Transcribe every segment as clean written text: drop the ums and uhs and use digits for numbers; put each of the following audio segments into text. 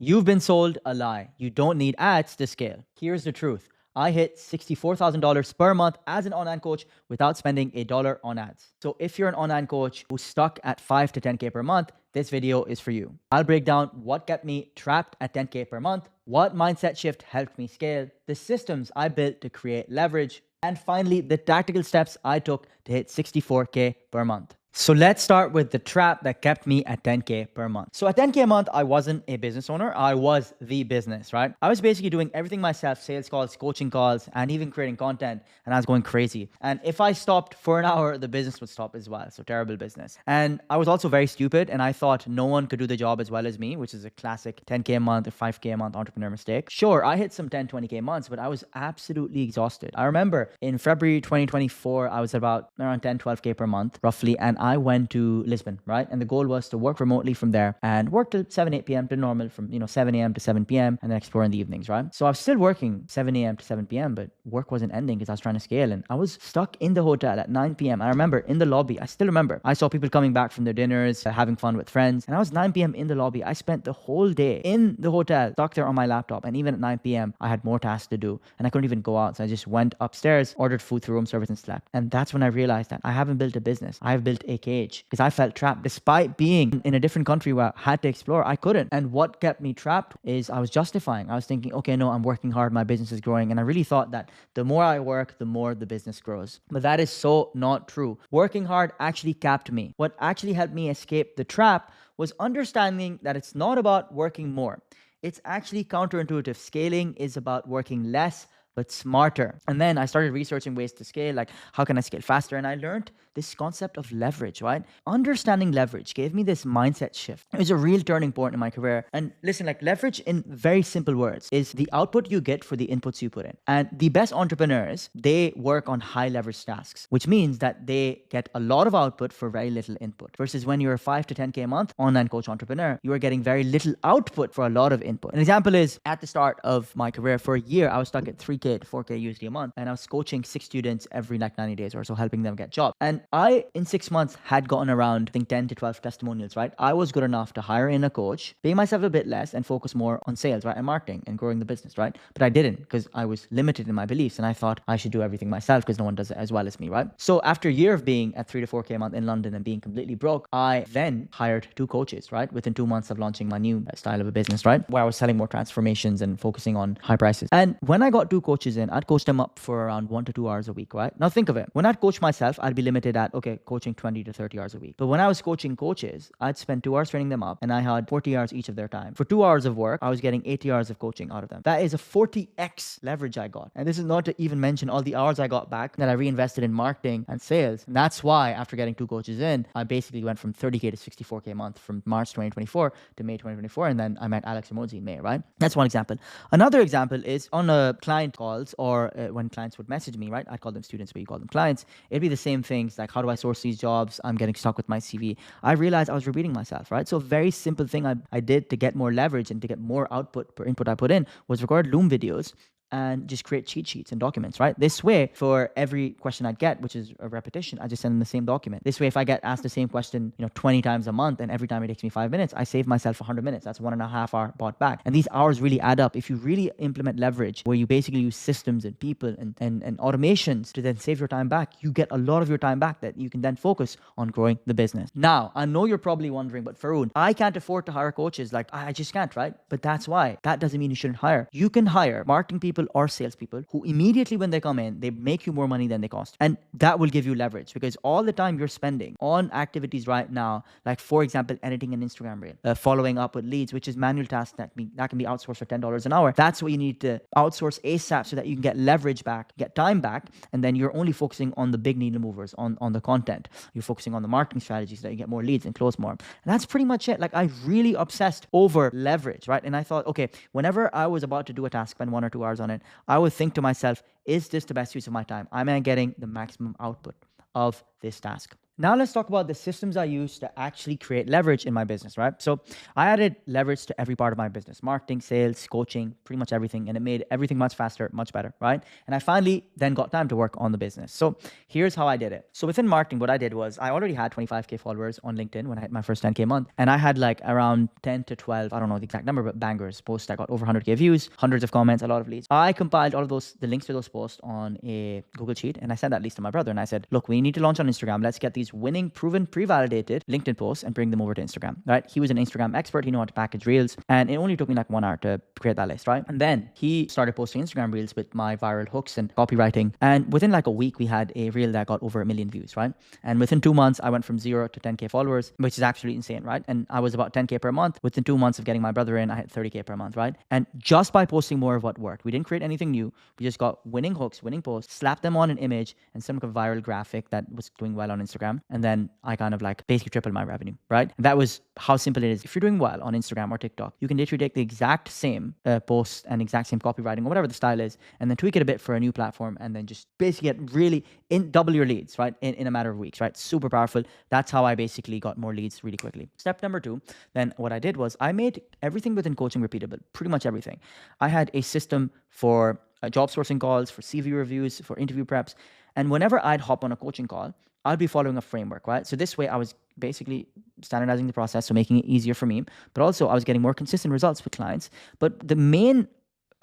You've been sold a lie. You don't need ads to scale. Here's the truth. I hit $64,000 per month as an online coach without spending a dollar on ads. So if you're an online coach who's stuck at 5 to 10K per month, this video is for you. I'll break down what kept me trapped at 10K per month, what mindset shift helped me scale, the systems I built to create leverage, and finally, the tactical steps I took to hit 64K per month. So let's start with the trap that kept me at 10K per month. So at 10K a month, I wasn't a business owner. I was the business, right? I was basically doing everything myself, sales calls, coaching calls, and even creating content. And I was going crazy. And if I stopped for an hour, the business would stop as well. So terrible business. And I was also very stupid. And I thought no one could do the job as well as me, which is a classic 10K a month or 5K a month entrepreneur mistake. Sure, I hit some 10, 20K months, but I was absolutely exhausted. I remember in February 2024, I was about around 10, 12K per month, roughly. And I went to Lisbon, right? And the goal was to work remotely from there and work till 7, 8 p.m. to normal from, 7 a.m. to 7 p.m. and then explore in the evenings, right? So I was still working 7 a.m. to 7 p.m., but work wasn't ending because I was trying to scale. And I was stuck in the hotel at 9 p.m. I remember in the lobby, I still remember, I saw people coming back from their dinners, having fun with friends. And I was 9 p.m. in the lobby. I spent the whole day in the hotel, stuck there on my laptop. And even at 9 p.m., I had more tasks to do and I couldn't even go out. So I just went upstairs, ordered food through room service and slept. And that's when I realized that I haven't built a business. I've built a cage because I felt trapped despite being in a different country where I had to explore. I couldn't. And what kept me trapped is I was justifying. I was thinking, okay, no, I'm working hard. My business is growing. And I really thought that the more I work, the more the business grows. But that is so not true. Working hard actually capped me. What actually helped me escape the trap was understanding that it's not about working more. It's actually counterintuitive. Scaling is about working less but smarter. And then I started researching ways to scale, like how can I scale faster? And I learned this concept of leverage, right? Understanding leverage gave me this mindset shift. It was a real turning point in my career. And listen, like leverage in very simple words is the output you get for the inputs you put in. And the best entrepreneurs, they work on high leverage tasks, which means that they get a lot of output for very little input. Versus when you're a 5 to 10K a month online coach entrepreneur, you are getting very little output for a lot of input. An example is at the start of my career for a year, I was stuck at 3K to 4K USD a month. And I was coaching 6 students every 90 days or so, helping them get jobs. And I, in 6 months, had gotten around, I think 10 to 12 testimonials, right? I was good enough to hire in a coach, pay myself a bit less and focus more on sales, right? And marketing and growing the business, right? But I didn't because I was limited in my beliefs and I thought I should do everything myself because no one does it as well as me, right? So after a year of being at 3 to 4K a month in London and being completely broke, I then hired 2 coaches, right? Within 2 months of launching my new style of a business, right? Where I was selling more transformations and focusing on high prices. And when I got 2 coaches in, I'd coach them up for around 1 to 2 hours a week, right? Now think of it. When I'd coach myself, I'd be limited at, okay, coaching 20 to 30 hours a week. But when I was coaching coaches, I'd spend 2 hours training them up and I had 40 hours each of their time. For 2 hours of work, I was getting 80 hours of coaching out of them. That is a 40x leverage I got. And this is not to even mention all the hours I got back that I reinvested in marketing and sales. And that's why after getting 2 coaches in, I basically went from 30K to 64K a month from March 2024 to May 2024. And then I met Alex Ramosi in May, right? That's one example. Another example is on a client calls or when clients would message me, right? I'd call them students, but you call them clients. It'd be the same things like, how do I source these jobs? I'm getting stuck with my CV. I realized I was repeating myself, right? So a very simple thing I did to get more leverage and to get more output per input I put in was record Loom videos and just create cheat sheets and documents, right? This way, for every question I'd get, which is a repetition, I just send them the same document. This way, if I get asked the same question, 20 times a month, and every time it takes me 5 minutes, I save myself 100 minutes. That's 1.5 hour bought back. And these hours really add up. If you really implement leverage, where you basically use systems and people and automations to then save your time back, you get a lot of your time back that you can then focus on growing the business. Now, I know you're probably wondering, but Faroon, I can't afford to hire coaches. Like, I just can't, right? But that's why. That doesn't mean you shouldn't hire. You can hire marketing people or salespeople who immediately when they come in, they make you more money than they cost. And that will give you leverage because all the time you're spending on activities right now, like for example, editing an Instagram reel, following up with leads, which is manual tasks that can be outsourced for $10 an hour. That's what you need to outsource ASAP so that you can get leverage back, get time back. And then you're only focusing on the big needle movers, on the content. You're focusing on the marketing strategies so that you get more leads and close more. And that's pretty much it. Like I really obsessed over leverage, right? And I thought, okay, whenever I was about to do a task, spend 1 or 2 hours on it, I would think to myself, is this the best use of my time? Am I getting the maximum output of this task? Now let's talk about the systems I use to actually create leverage in my business, right? So I added leverage to every part of my business, marketing, sales, coaching, pretty much everything. And it made everything much faster, much better, right? And I finally then got time to work on the business. So here's how I did it. So within marketing, what I did was I already had 25K followers on LinkedIn when I hit my first 10K month. And I had like around 10 to 12, I don't know the exact number, but bangers, posts that got over 100K views, hundreds of comments, a lot of leads. I compiled all of those, the links to those posts on a Google Sheet. And I sent that list to my brother. And I said, look, we need to launch on Instagram. Let's get these winning, proven, pre-validated LinkedIn posts and bring them over to Instagram, right? He was an Instagram expert. He knew how to package reels. And it only took me like 1 hour to create that list, right? And then he started posting Instagram reels with my viral hooks and copywriting. And within like a week, we had a reel that got over 1 million views, right? And within 2 months, I went from 0 to 10K followers, which is absolutely insane, right? And I was about 10K per month. Within 2 months of getting my brother in, I hit 30K per month, right? And just by posting more of what worked, we didn't create anything new. We just got winning hooks, winning posts, slapped them on an image and some kind of viral graphic that was doing well on Instagram. And then I kind of like basically tripled my revenue, right? And that was how simple it is. If you're doing well on Instagram or TikTok, you can literally take the exact same post and exact same copywriting or whatever the style is, and then tweak it a bit for a new platform, and then just basically get really double your leads, right? In a matter of weeks, right? Super powerful. That's how I basically got more leads really quickly. Step number 2, then what I did was I made everything within coaching repeatable, pretty much everything. I had a system for job sourcing calls, for CV reviews, for interview preps. And whenever I'd hop on a coaching call, I'd be following a framework, right? So this way I was basically standardizing the process, so making it easier for me, but also I was getting more consistent results with clients. But the main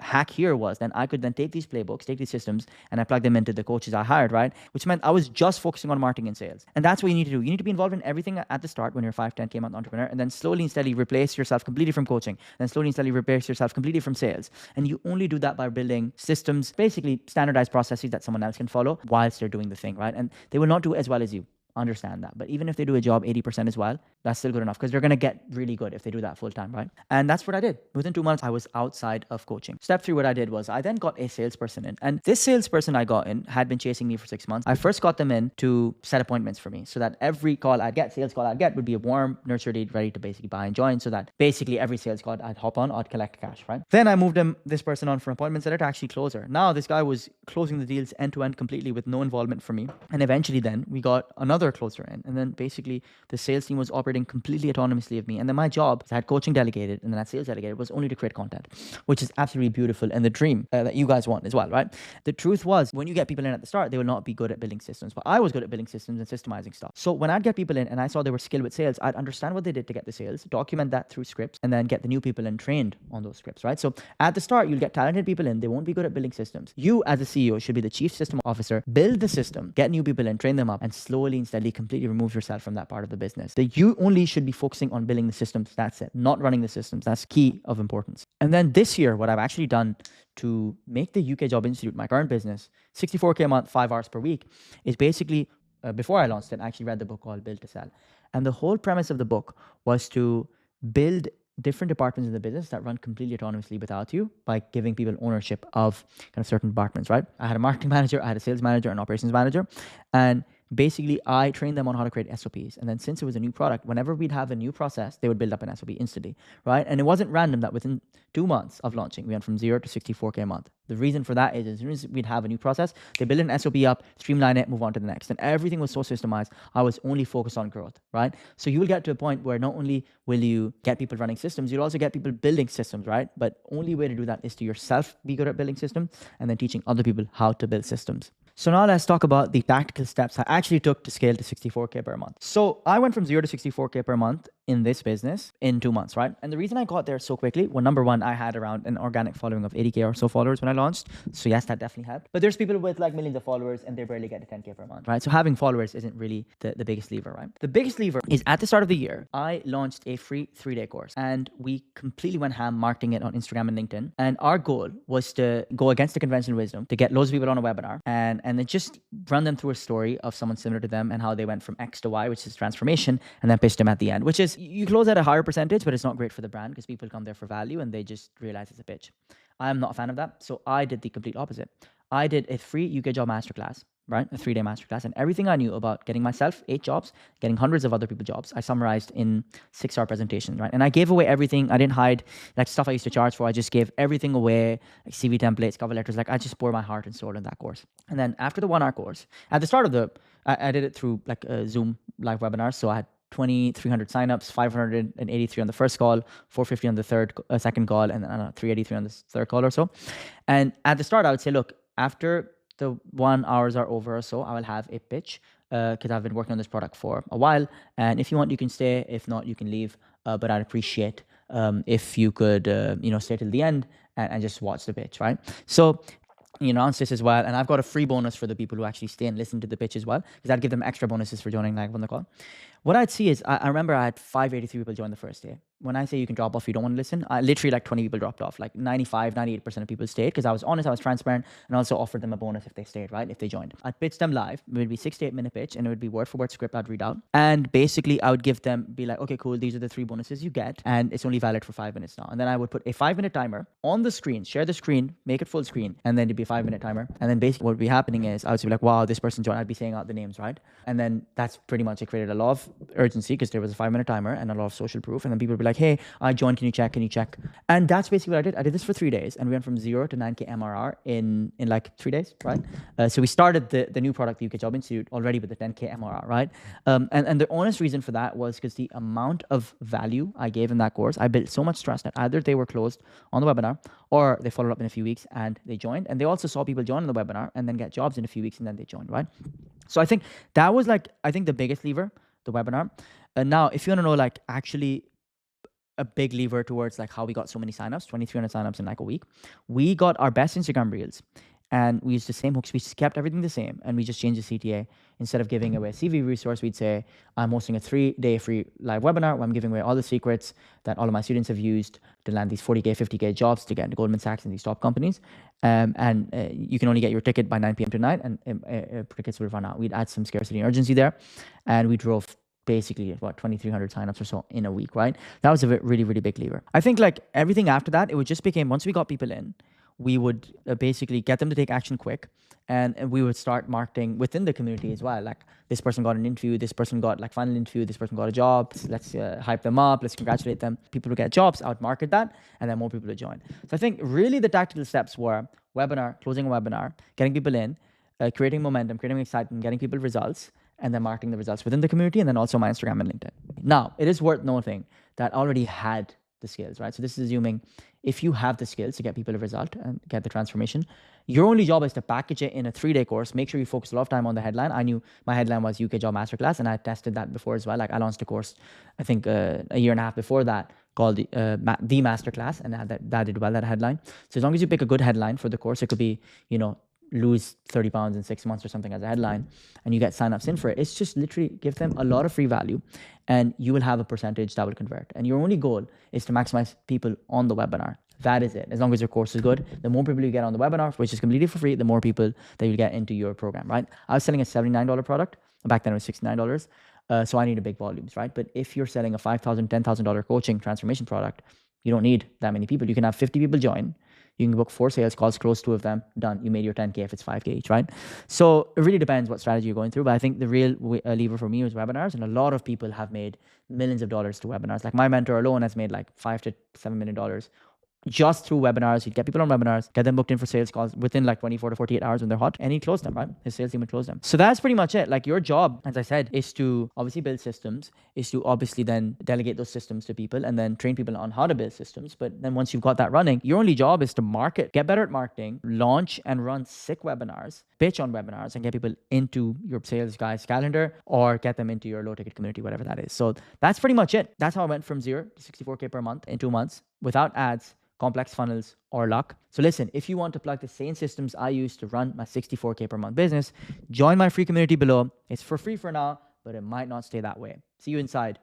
hack here was then I could then take these playbooks, take these systems, and I plug them into the coaches I hired, right? Which meant I was just focusing on marketing and sales. And that's what you need to do. You need to be involved in everything at the start when you're a 5, 10K month entrepreneur, and then slowly and steadily replace yourself completely from coaching, then slowly and steadily replace yourself completely from sales. And you only do that by building systems, basically standardized processes that someone else can follow whilst they're doing the thing, right? And they will not do as well as you. Understand that. But even if they do a job 80% as well, that's still good enough because they're going to get really good if they do that full time, right? And that's what I did. Within 2 months, I was outside of coaching. Step 3, what I did was I then got a salesperson in. And this salesperson I got in had been chasing me for 6 months. I first got them in to set appointments for me so that every call I'd get, sales call I'd get would be a warm, nurtured lead ready to basically buy and join, so that basically every sales call I'd hop on, I'd collect cash, right? Then I moved this person on for appointments that are actually closer. Now this guy was closing the deals end to end completely with no involvement from me. And eventually then we got another closer in. And then basically the sales team was operating completely autonomously of me. And then my job, I had coaching delegated and then I had sales delegated, was only to create content, which is absolutely beautiful and the dream that you guys want as well, right? The truth was when you get people in at the start, they will not be good at building systems, but I was good at building systems and systemizing stuff. So when I'd get people in and I saw they were skilled with sales, I'd understand what they did to get the sales, document that through scripts, and then get the new people in trained on those scripts, right? So at the start, you'll get talented people in, they won't be good at building systems. You as a CEO should be the chief system officer, build the system, get new people in, train them up, and slowly and steadily completely remove yourself from that part of the business. That you only should be focusing on building the systems, that's it, not running the systems. That's key of importance. And then this year, what I've actually done to make the UK Job Institute, my current business, 64K a month, 5 hours per week, is basically, before I launched it, I actually read the book called Build to Sell. And the whole premise of the book was to build different departments in the business that run completely autonomously without you by giving people ownership of kind of certain departments, right? I had a marketing manager, I had a sales manager, an operations manager, and basically I trained them on how to create SOPs. And then since it was a new product, whenever we'd have a new process, they would build up an SOP instantly, right? And it wasn't random that within 2 months of launching, we went from 0 to 64K a month. The reason for that is as soon as we'd have a new process, they build an SOP up, streamline it, move on to the next. And everything was so systemized. I was only focused on growth, right? So you will get to a point where not only will you get people running systems, you'll also get people building systems, right? But only way to do that is to yourself be good at building systems and then teaching other people how to build systems. So now let's talk about the tactical steps I actually took to scale to 64K per month. So I went from 0 to 64K per month in this business in 2 months, right? And the reason I got there so quickly, well, number one, I had around an organic following of 80K or so followers when I launched. So yes, that definitely helped. But there's people with like millions of followers and they barely get to 10K per month, right? So having followers isn't really the biggest lever, right? The biggest lever is at the start of the year, I launched a free 3-day course and we completely went ham marketing it on Instagram and LinkedIn. And our goal was to go against the conventional wisdom, to get loads of people on a webinar and then just run them through a story of someone similar to them and how they went from X to Y, which is transformation, and then pitch them at the end, which is you close at a higher percentage, but it's not great for the brand because people come there for value and they just realize it's a pitch. I'm not a fan of that. So I did the complete opposite. I did a free UK Job Masterclass right? A 3-day masterclass. And everything I knew about getting myself 8 jobs, getting hundreds of other people jobs, I summarized in 6-hour presentation, right? And I gave away everything. I didn't hide like stuff I used to charge for. I just gave everything away, like CV templates, cover letters. Like I just poured my heart and soul in that course. And then after the 1-hour course, at the start of I did it through like a Zoom live webinar. So I had 2,300 signups, 583 on the first call, 450 on the second call, and 383 on the third call or so. And at the start, I would say, look, after the 1 hours are over or so, I will have a pitch because I've been working on this product for a while. And if you want, you can stay. If not, you can leave. But I'd appreciate if you could, stay till the end and just watch the pitch, right? So you announce this as well. And I've got a free bonus for the people who actually stay and listen to the pitch as well, because I'd give them extra bonuses for joining live on the call. What I'd see is, I remember I had 583 people join the first day. When I say you can drop off, you don't want to listen, literally like 20 people dropped off. Like 95, 98% of people stayed because I was honest, I was transparent, and also offered them a bonus if they stayed, right? If they joined. I'd pitch them live. It would be 6 to 8 minute pitch, and it would be word for word script I'd read out. And basically I would be like, okay, cool, these are the 3 bonuses you get, and it's only valid for 5 minutes now. And then I would put a 5-minute timer on the screen, share the screen, make it full screen, and then it'd be a 5-minute timer. And then basically what would be happening is I would be like, wow, this person joined. I'd be saying out the names, right? And then that's pretty much, it created a lot of urgency because there was a 5-minute timer and a lot of social proof. And then people would be like, hey, I joined, can you check? And that's basically what I did. I did this for 3 days, and we went from 0 to 9K MRR in like 3 days, right? So we started the new product, the UK Job Institute, already with the 10K MRR, right? And the honest reason for that was because the amount of value I gave in that course, I built so much trust that either they were closed on the webinar or they followed up in a few weeks and they joined. And they also saw people join the webinar and then get jobs in a few weeks and then they joined, right? So I think that was the biggest lever, the webinar. And now if you want to know like actually a big lever towards like how we got so many signups, 2,300 signups in like a week, we got our best Instagram reels and we used the same hooks. We just kept everything the same and we just changed the CTA. Instead of giving away a CV resource, we'd say, I'm hosting a 3-day free live webinar where I'm giving away all the secrets that all of my students have used to land these 40K, 50K jobs to get into Goldman Sachs and these top companies. And you can only get your ticket by 9 p.m. tonight, and tickets will run out. We'd add some scarcity and urgency there. And we drove basically about 2,300 signups or so in a week, right? That was a really, really big lever. I think like everything after that, it would just became, once we got people in, we would basically get them to take action quick, and we would start marketing within the community as well. Like this person got an interview, this person got like final interview, this person got a job. Let's hype them up. Let's congratulate them. People who get jobs, out market that, and then more people to join. So I think really the tactical steps were webinar, closing a webinar, getting people in, creating momentum, creating excitement, getting people results, and then marketing the results within the community, and then also my Instagram and LinkedIn. Now, it is worth noting that I already had the skills, right? So this is assuming if you have the skills to get people a result and get the transformation, your only job is to package it in a 3-day course. Make sure you focus a lot of time on the headline. I knew my headline was UK Job Masterclass, and I tested that before as well. Like I launched a course, I think a year and a half before that, called the Masterclass, and that did well, that headline. So as long as you pick a good headline for the course, it could be, lose 30 pounds in 6 months or something as a headline, and you get signups in for it. It's just literally give them a lot of free value and you will have a percentage that will convert. And your only goal is to maximize people on the webinar. That is it. As long as your course is good, the more people you get on the webinar, which is completely for free, the more people that you'll get into your program, right? I was selling a $79 product. Back then it was $69. So I needed big volumes, right? But if you're selling a $5,000, $10,000 coaching transformation product, you don't need that many people. You can have 50 people join. You can book 4 sales calls, close 2 of them, done. You made your 10K if it's 5K each, right? So it really depends what strategy you're going through. But I think the real lever for me was webinars. And a lot of people have made millions of dollars to webinars. Like my mentor alone has made like $5 to $7 million just through webinars. He'd get people on webinars, get them booked in for sales calls within like 24 to 48 hours when they're hot, and he'd close them, right? His sales team would close them. So that's pretty much it. Like your job, as I said, is to obviously build systems, is to obviously then delegate those systems to people and then train people on how to build systems. But then once you've got that running, your only job is to market, get better at marketing, launch and run sick webinars, pitch on webinars, and get people into your sales guy's calendar or get them into your low ticket community, whatever that is. So that's pretty much it. That's how I went from 0 to 64K per month in 2 months without ads, complex funnels, or luck. So listen, if you want to plug the same systems I use to run my 64K per month business, join my free community below. It's for free for now, but it might not stay that way. See you inside.